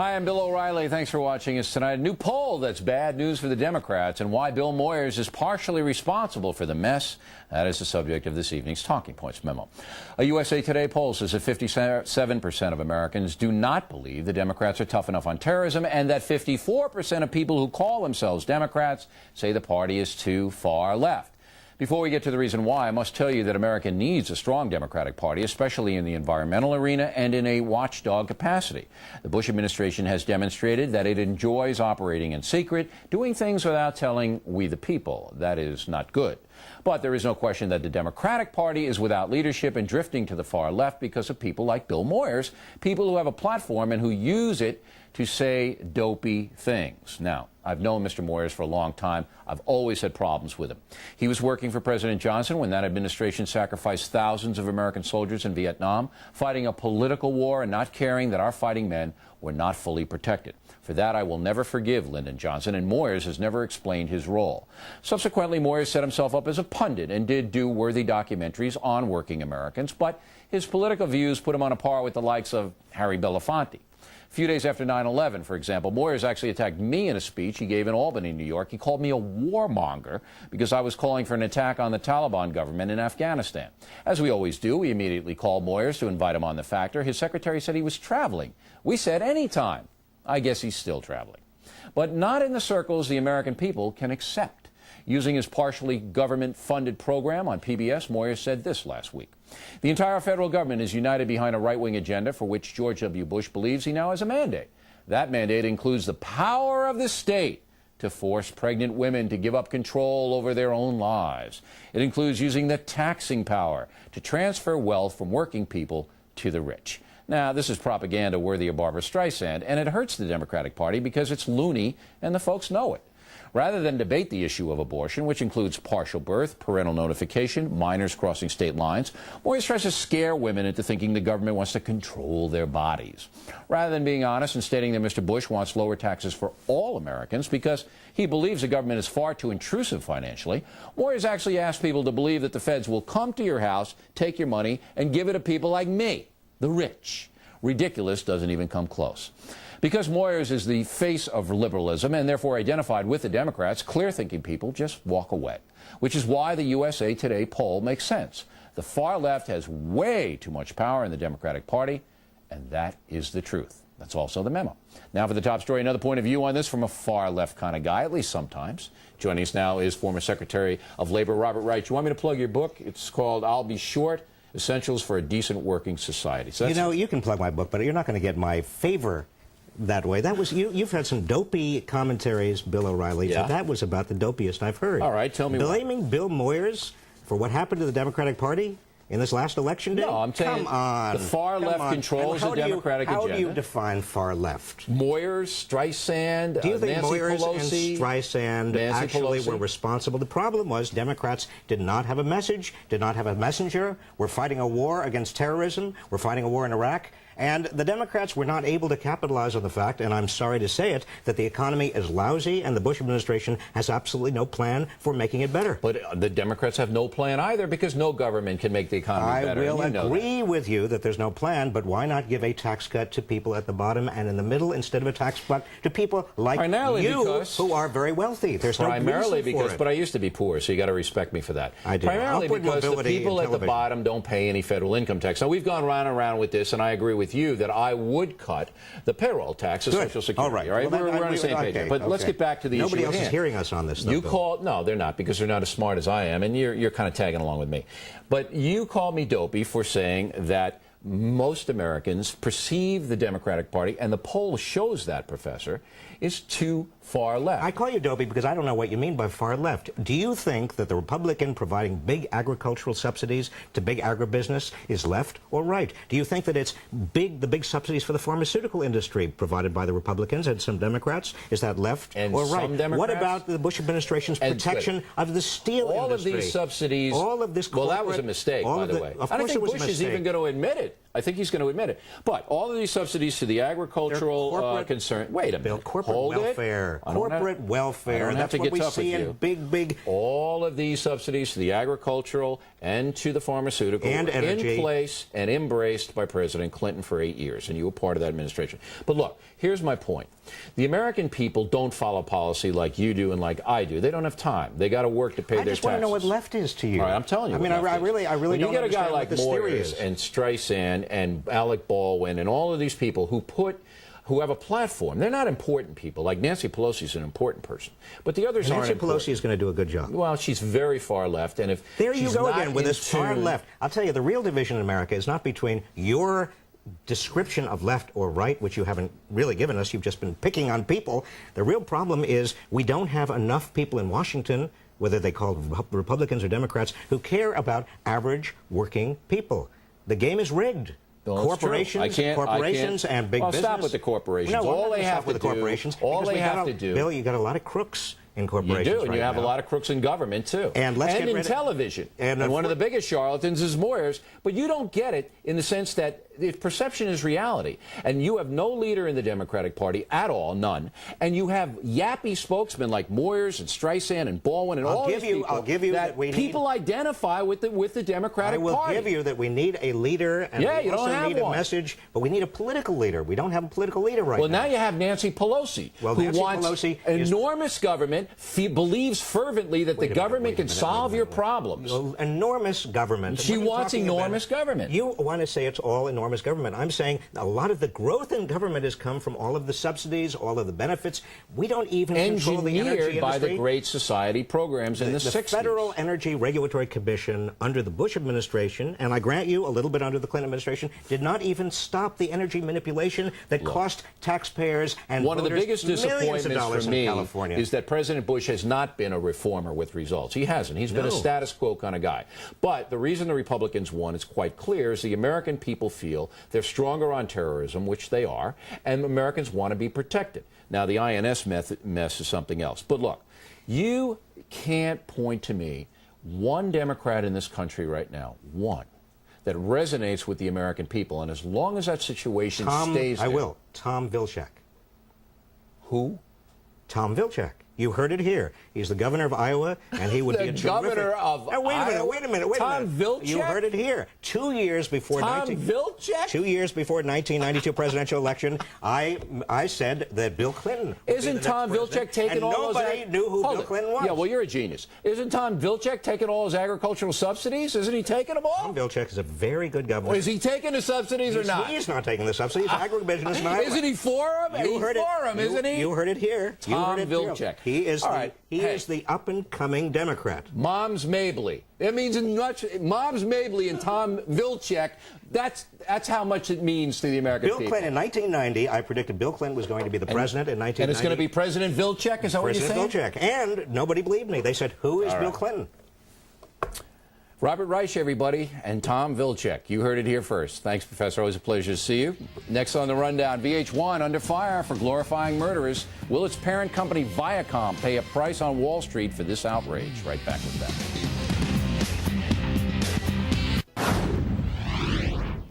Hi, I'm Bill O'Reilly. Thanks for watching us tonight. A new poll that's bad news for the Democrats and why Bill Maher is partially responsible for the mess. That is the subject of this evening's Talking Points memo. A USA Today poll says that 57% of Americans do not believe the Democrats are tough enough on terrorism, and that 54% of people who call themselves Democrats say the party is too far left. Before we get to the reason why, I must tell you that America needs a strong Democratic Party, especially in the environmental arena and in a watchdog capacity. The Bush administration has demonstrated that it enjoys operating in secret, doing things without telling we the people. That is not good. But there is no question that the Democratic Party is without leadership and drifting to the far left because of people like Bill Maher, people who have a platform and who use it to say dopey things. Now, I've known Mr. Maher for a long time. I've always had problems with him. He was working for President Johnson when that administration sacrificed thousands of American soldiers in Vietnam, fighting a political war and not caring that our fighting men were not fully protected. For that, I will never forgive Lyndon Johnson, and Maher has never explained his role. Subsequently, Maher set himself up as a pundit and did do worthy documentaries on working Americans, but his political views put him on a par with the likes of Harry Belafonte. A few days after 9/11, for example, Maher actually attacked me in a speech he gave in Albany, New York. He called me a warmonger because I was calling for an attack on the Taliban government in Afghanistan. As we always do, we immediately called Maher to invite him on the Factor. His secretary said he was traveling. We said anytime. I guess he's still traveling. But not in the circles the American people can accept. Using his partially government-funded program on PBS, Maher said this last week. The entire federal government is united behind a right-wing agenda for which George W. Bush believes he now has a mandate. That mandate includes the power of the state to force pregnant women to give up control over their own lives. It includes using the taxing power to transfer wealth from working people to the rich. Now, this is propaganda worthy of Barbra Streisand, and it hurts the Democratic Party because it's loony and the folks know it. Rather than debate the issue of abortion, which includes partial birth, parental notification, minors crossing state lines, Maher tries to scare women into thinking the government wants to control their bodies. Rather than being honest and stating that Mr. Bush wants lower taxes for all Americans because he believes the government is far too intrusive financially, Maher actually asked people to believe that the feds will come to your house, take your money, and give it to people like me, the rich. Ridiculous doesn't even come close. Because Maher is the face of liberalism and therefore identified with the Democrats, clear-thinking people just walk away, which is why the USA Today poll makes sense. The far left has way too much power in the Democratic Party, and that is the truth. That's also the memo. Now for the top story, another point of view on this from a far left kind of guy, at least sometimes. Joining us now is former Secretary of Labor Robert Reich. You want me to plug your book? It's called I'll Be Short, Essentials for a Decent Working Society. So you know, you can plug my book, but you're not going to get my favor that way. That was you've had some dopey commentaries, Bill O'Reilly. Yeah. But that was about the dopiest I've heard. All right, tell me Blaming Bill Maher for what happened to the Democratic Party in this last election day? No, I'm saying the far left controls the Democratic agenda. How do you define far left? Maher, Streisand, do you think Nancy Maher Pelosi, and Streisand actually were responsible? The problem was Democrats did not have a message, did not have a messenger. We're fighting a war against terrorism. We're fighting a war in Iraq. And the Democrats were not able to capitalize on the fact, and I'm sorry to say it, that the economy is lousy and the Bush administration has absolutely no plan for making it better. But the Democrats have no plan either because no government can make the economy better. I will agree with you that there's no plan, but why not give a tax cut to people at the bottom and in the middle instead of a tax cut to people like you who are very wealthy? There's no reason for it. But I used to be poor, so you got to respect me for that. I do. Primarily because the people at the bottom don't pay any federal income tax. Now, we've gone round and round with this, and I agree with you that I would cut the payroll tax of Social Security. All right, we're on the same page. But let's get back to the issue at hand. Nobody else is hearing us on this. You called, no, they're not, because they're not as smart as I am, and you're kind of tagging along with me. But you called me dopey for saying that most Americans perceive the Democratic Party, and the poll shows that, Professor, is too far left. I call you dopey because I don't know what you mean by far left. Do you think that the Republican providing big agricultural subsidies to big agribusiness is left or right? Do you think that it's the big subsidies for the pharmaceutical industry provided by the Republicans and some Democrats, is that left or right? What about the Bush administration's protection of the steel industry? All of these subsidies. All of this well, that was a mistake, by the way. I don't think Bush is even going to admit it. I think he's going to admit it. But all of these subsidies to the agricultural concern. Wait a minute. Bill, corporate welfare. Corporate welfare. I don't have That's to what get we tough see with in you. big. All of these subsidies to the agricultural and to the pharmaceutical and were energy. in place and embraced by President Clinton for 8 years, and you were part of that administration. But look, here's my point. The American people don't follow policy like you do and like I do. They don't have time. They got to work to pay their taxes. I just want to know what left is to you. All right, I'm telling you. I mean, I really when don't you get a guy understand like what this theory Moyers is. and Streisand and Alec Baldwin and all of these people who have a platform. They're not important people. Like Nancy Pelosi is an important person, but the others aren't. Nancy Pelosi is going to do a good job. Well, she's very far left, and if there you she's go not again with this far left. I'll tell you, the real division in America is not between your description of left or right, which you haven't really given us. You've just been picking on people. The real problem is we don't have enough people in Washington, whether they call Republicans or Democrats, who care about average working people. The game is rigged. Well, corporations and big business. Stop with the corporations. No, all they have to do. Bill, you got a lot of crooks in corporations. You do, and you have a lot of crooks in government too, and in television. And one of the biggest charlatans is Moyers. But you don't get it in the sense that the perception is reality, and you have no leader in the Democratic Party at all, none. And you have yappy spokesmen like Moyers and Streisand and Baldwin and all these people. I'll give you that people identify with the Democratic Party. I will give you that we need a leader, and we also need a message, but we need a political leader. We don't have a political leader right now. Well, now you have Nancy Pelosi, who wants enormous government, believes fervently that the government can solve your problems. Enormous government. She wants enormous government. You want to say it's all enormous government. I'm saying a lot of the growth in government has come from all of the subsidies, all of the benefits. We don't even control the energy industry. By the Great Society programs in the 60s. The Federal Energy Regulatory Commission under the Bush administration, and I grant you a little bit under the Clinton administration, did not even stop the energy manipulation that cost taxpayers and one of the biggest disappointments for me is that President Bush has not been a reformer with results. He hasn't. He's been a status quo kind of guy. But the reason the Republicans won, it's quite clear, is the American people feel they're stronger on terrorism, which they are, and Americans want to be protected. Now, the INS mess is something else. But look, you can't point to me one Democrat in this country right now, one, that resonates with the American people. And as long as that situation stays there... I will. Tom Vilsack. Who? Tom Vilsack. You heard it here. He's the governor of Iowa, and he would be a governor of Iowa. Wait a minute. Tom Vilsack? You heard it here. 2 years before... Vilsack? 2 years before 1992 presidential election, I said that Bill Clinton... Isn't Tom Vilsack taking all those... nobody knew who Bill Clinton was. Yeah, well, you're a genius. Isn't Tom Vilsack taking all his agricultural subsidies? Isn't he taking them all? Tom Vilsack is a very good governor. Is he taking the subsidies or not? He's not taking the subsidies. Agribusiness in Iowa. Isn't he for them? You heard it. Isn't he? You heard it here. Tom Vilsack. He is He is the up-and-coming Democrat. Moms Mabley. That means much. Moms Mabley and Tom Vilsack. That's how much it means to the American people. Bill Clinton in 1990. I predicted Bill Clinton was going to be the president in 1990. And it's going to be President Vilsack. Is that what you're saying? President Vilsack. And nobody believed me. They said, "Who is Bill Clinton?" Robert Reich, everybody, and Tom Vilsack. You heard it here first. Thanks, Professor. Always a pleasure to see you. Next on the rundown, VH1 under fire for glorifying murderers. Will its parent company Viacom pay a price on Wall Street for this outrage? Right back with that.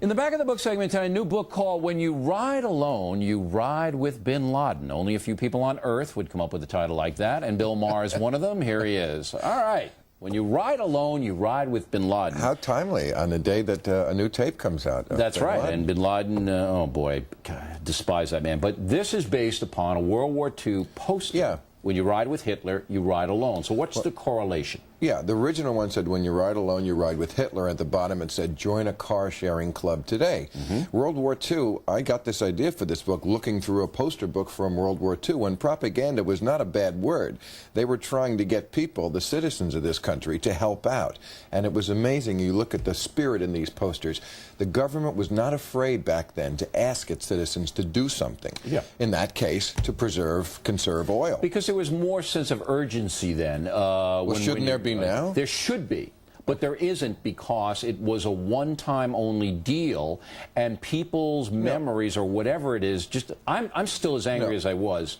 In the back of the book segment tonight, a new book called When You Ride Alone, You Ride with Bin Laden. Only a few people on Earth would come up with a title like that, and Bill Maher is one of them. Here he is. All right. When you ride alone, you ride with Bin Laden. How timely on the day that a new tape comes out. That's right. And Bin Laden, oh boy, God, I despise that man. But this is based upon a World War II poster. Yeah. When you ride with Hitler, you ride alone. So what's the correlation? Yeah, the original one said, when you ride alone, you ride with Hitler. At the bottom, it said, join a car-sharing club today. World War II, I got this idea for this book looking through a poster book from World War II, when propaganda was not a bad word. They were trying to get people, the citizens of this country, to help out. And it was amazing. You look at the spirit in these posters. The government was not afraid back then to ask its citizens to do something. Yeah. In that case, to conserve oil. Because there was more sense of urgency then. Well, shouldn't there be now? There should be. But there isn't, because it was a one-time only deal, and people's memories or whatever it is, just I'm still as angry as I was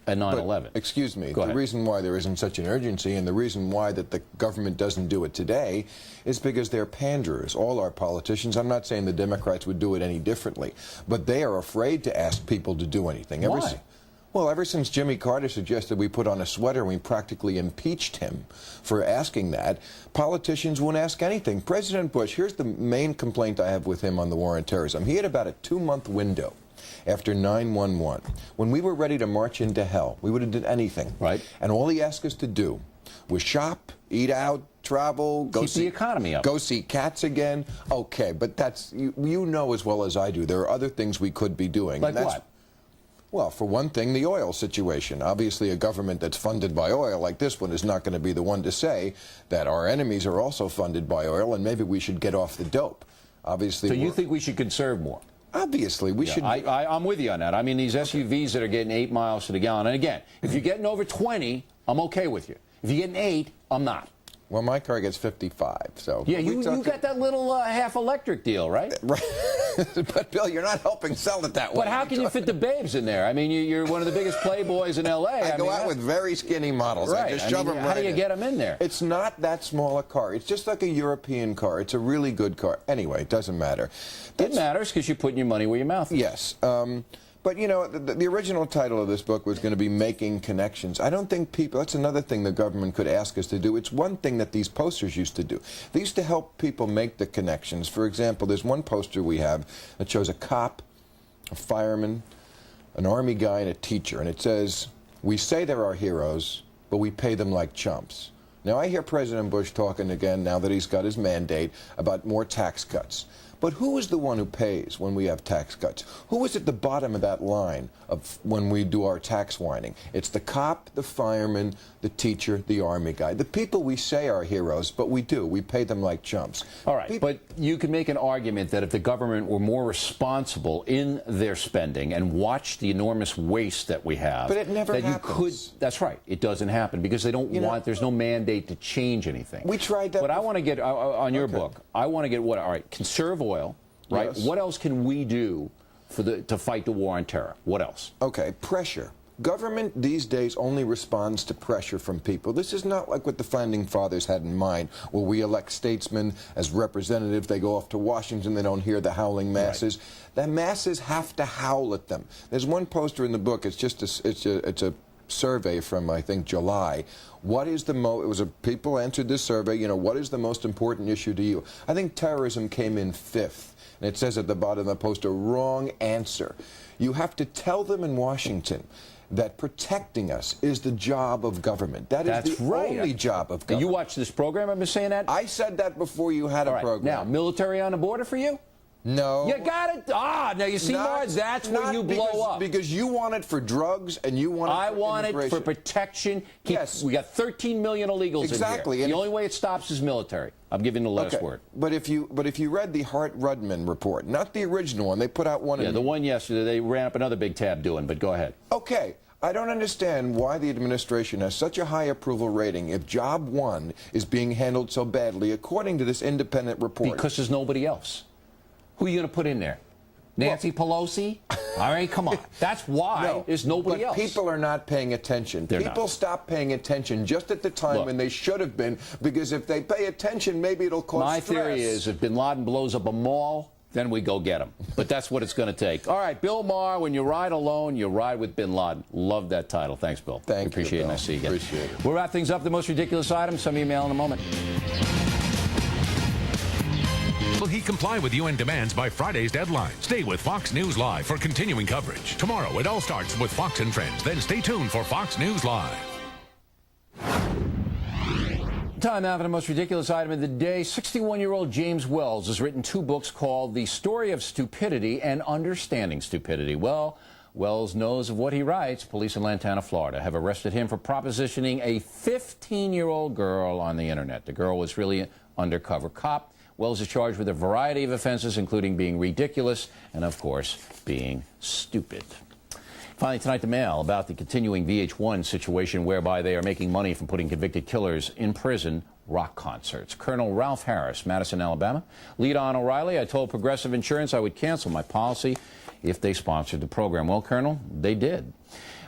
and 9/11. But, excuse me. Go ahead. The reason why there isn't such an urgency and the reason why that the government doesn't do it today is because they're panderers. All our politicians, I'm not saying the Democrats would do it any differently, but they are afraid to ask people to do anything. Why? Well, ever since Jimmy Carter suggested we put on a sweater and we practically impeached him for asking that, politicians won't ask anything. President Bush, here's the main complaint I have with him on the war on terrorism. He had about a 2-month window after 9/11. When we were ready to march into hell, we would have done anything. Right. And all he asked us to do was shop, eat out, travel, go Keep see the economy up. Go see cats again. Okay, but that's, you know as well as I do, there are other things we could be doing. Like and that's, what? Well, for one thing, the oil situation. Obviously, a government that's funded by oil like this one is not going to be the one to say that our enemies are also funded by oil and maybe we should get off the dope. Obviously, So you think we should conserve more? Obviously, we should. I'm with you on that. I mean, these SUVs that are getting 8 miles to the gallon. And again, if you're getting over 20, I'm okay with you. If you're getting 8, I'm not. Well, my car gets 55, so... Yeah, you got that little half-electric deal, right? Right. But, Bill, you're not helping sell it that way. But how can you fit the babes in there? I mean, you're one of the biggest playboys in L.A. I go out with very skinny models. Right. I just shove them right in. How do you get them in there? It's not that small a car. It's just like a European car. It's a really good car. Anyway, it doesn't matter. It matters because you're putting your money where your mouth is. Yes. But, you know, the original title of this book was going to be Making Connections. I don't think people, that's another thing the government could ask us to do. It's one thing that these posters used to do. They used to help people make the connections. For example, there's one poster we have that shows a cop, a fireman, an army guy, and a teacher. And it says, "We say they're our heroes, but we pay them like chumps." Now, I hear President Bush talking again, now that he's got his mandate, about more tax cuts. But who is the one who pays when we have tax cuts? Who is at the bottom of that line of when we do our tax whining? It's the cop, the fireman, the teacher, the army guy. The people we say are heroes, but we do. We pay them like chumps. All right, but you can make an argument that if the government were more responsible in their spending and watched the enormous waste that we have... But it never that happens. That's right. It doesn't happen because they don't there's no mandate to change anything. We tried that. But I want to get, on your book, I want to get what? All right, conserve oil, right? Yes. What else can we do to fight the war on terror? What else? Okay, pressure. Government these days only responds to pressure from people. This is not like what the Founding Fathers had in mind, where we elect statesmen as representatives. They go off to Washington. They don't hear the howling masses. Right. The masses have to howl at them. There's one poster in the book. It's just it's a survey from, I think, July. What is people answered this survey, you know, what is the most important issue to you? I think terrorism came in 5th. And it says at the bottom of the poster, wrong answer. You have to tell them in Washington that protecting us is the job of government. That's the only job of government. You watch this program, I've been saying that? I said that before you had a program. Now, military on the border for you? No. You got it. Now you see, Marge, that's where you blow up. Because you want it for drugs and you want it for I want it for protection. Yes. We got 13 million illegals exactly. in here. The only way it stops is military. I'm giving the last word. But if you read the Hart-Rudman report, not the original one, they put out one. Yeah, the one yesterday, they ran up another big tab doing, but go ahead. Okay. I don't understand why the administration has such a high approval rating if Job 1 is being handled so badly, according to this independent report. Because there's nobody else. Who are you going to put in there? Nancy Pelosi? All right, come on. That's why there's nobody else. People are not paying attention. People stop paying attention just at the time when they should have been, because if they pay attention, maybe it'll cause My stress. theory is if bin Laden blows up a mall, then we go get him. But that's what it's going to take. All right, Bill Maher, when you ride alone, you ride with bin Laden. Love that title. Thanks, Bill. Thank you, appreciate it. Nice to see you again. Appreciate it. We'll wrap things up. The most ridiculous items. Some email in a moment. Will he comply with UN demands by Friday's deadline? Stay with Fox News Live for continuing coverage. Tomorrow, it all starts with Fox and Friends. Then stay tuned for Fox News Live. Time now for the most ridiculous item of the day. 61-year-old James Wells has written 2 books called The Story of Stupidity and Understanding Stupidity. Well, Wells knows of what he writes. Police in Lantana, Florida, have arrested him for propositioning a 15-year-old girl on the internet. The girl was really an undercover cop. Wells is charged with a variety of offenses, including being ridiculous and, of course, being stupid. Finally, tonight, the Mail about the continuing VH1 situation whereby they are making money from putting convicted killers in prison rock concerts. Colonel Ralph Harris, Madison, Alabama. Lead on O'Reilly, I told Progressive Insurance I would cancel my policy if they sponsored the program. Well, Colonel, they did.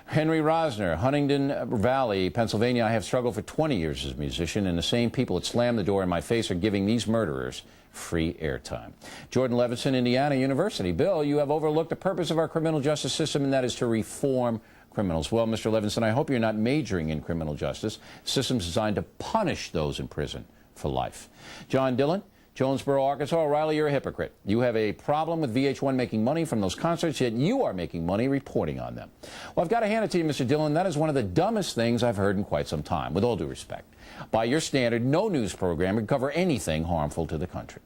Henry Rosner, Huntingdon Valley, Pennsylvania. I have struggled for 20 years as a musician, and the same people that slam the door in my face are giving these murderers free airtime. Jordan Levinson, Indiana University. Bill, you have overlooked the purpose of our criminal justice system, and that is to reform criminals. Well, Mr. Levinson, I hope you're not majoring in criminal justice. The system's designed to punish those in prison for life. John Dillon, Jonesboro, Arkansas. O'Reilly, you're a hypocrite. You have a problem with VH1 making money from those concerts, yet you are making money reporting on them. Well, I've got to hand it to you, Mr. Dillon. That is one of the dumbest things I've heard in quite some time, with all due respect. By your standard, no news program would cover anything harmful to the country.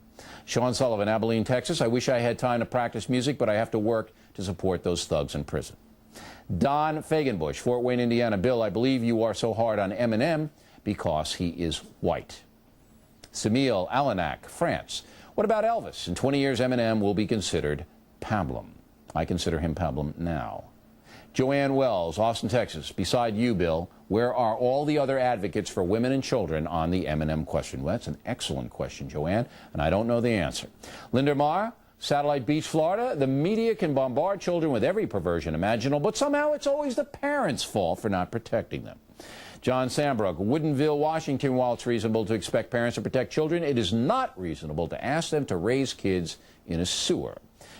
Sean Sullivan, Abilene, Texas. I wish I had time to practice music, but I have to work to support those thugs in prison. Don Fagenbush, Fort Wayne, Indiana. Bill, I believe you are so hard on Eminem because he is white. Samil Alanak, France. What about Elvis? In 20 years, Eminem will be considered pablum. I consider him pablum now. Joanne Wells, Austin, Texas. Beside you, Bill, where are all the other advocates for women and children on the Eminem question? Well, that's an excellent question, Joanne, and I don't know the answer. Linda Maher, Satellite Beach, Florida. The media can bombard children with every perversion imaginable, but somehow it's always the parents' fault for not protecting them. John Sambrook, Woodinville, Washington. While it's reasonable to expect parents to protect children, it is not reasonable to ask them to raise kids in a sewer.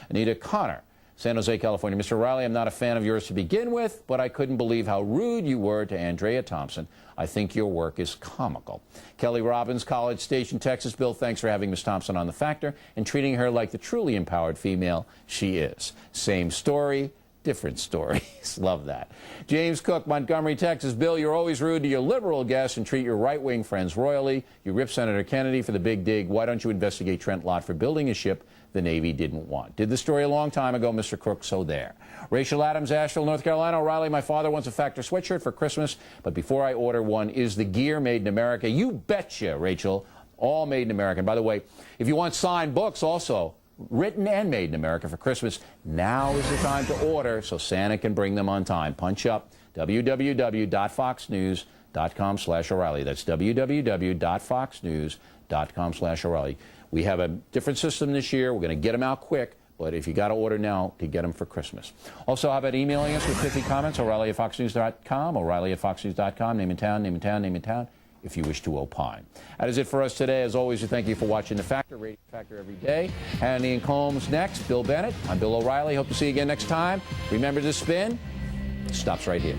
Anita Connor, San Jose, California. Mr. O'Reilly, I'm not a fan of yours to begin with, but I couldn't believe how rude you were to Andrea Thompson. I think your work is comical. Kelly Robbins, College Station, Texas. Bill, thanks for having Ms. Thompson on The Factor and treating her like the truly empowered female she is. Same story, different stories. Love that. James Cook, Montgomery, Texas. Bill, you're always rude to your liberal guests and treat your right-wing friends royally. You rip Senator Kennedy for the big dig. Why don't you investigate Trent Lott for building a ship the Navy didn't want? Did the story a long time ago, Mr. Cook, so there. Rachel Adams, Asheville, North Carolina. O'Reilly, my father wants a Factor sweatshirt for Christmas, but before I order one, is the gear made in America? You betcha, Rachel. All made in America. And by the way, if you want signed books also, written and made in America for Christmas, now is the time to order so Santa can bring them on time. Punch up www.foxnews.com/O'Reilly. That's www.foxnews.com/O'Reilly. We have a different system this year. We're going to get them out quick, but if you got to order now to get them for Christmas. Also, how about emailing us with pithy comments? O'Reilly@foxnews.com, O'Reilly@foxnews.com, name and town, name and town, name and town, if you wish to opine. That is it for us today. As always, we thank you for watching The Factor, Radio Factor every day. Hannity and Combs next. Bill Bennett. I'm Bill O'Reilly. Hope to see you again next time. Remember to spin. Stops right here.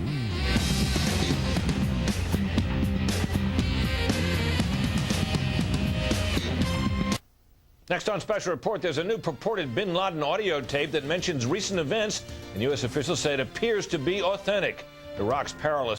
Next on Special Report, there's a new purported bin Laden audio tape that mentions recent events, and U.S. officials say it appears to be authentic. Iraq's perilous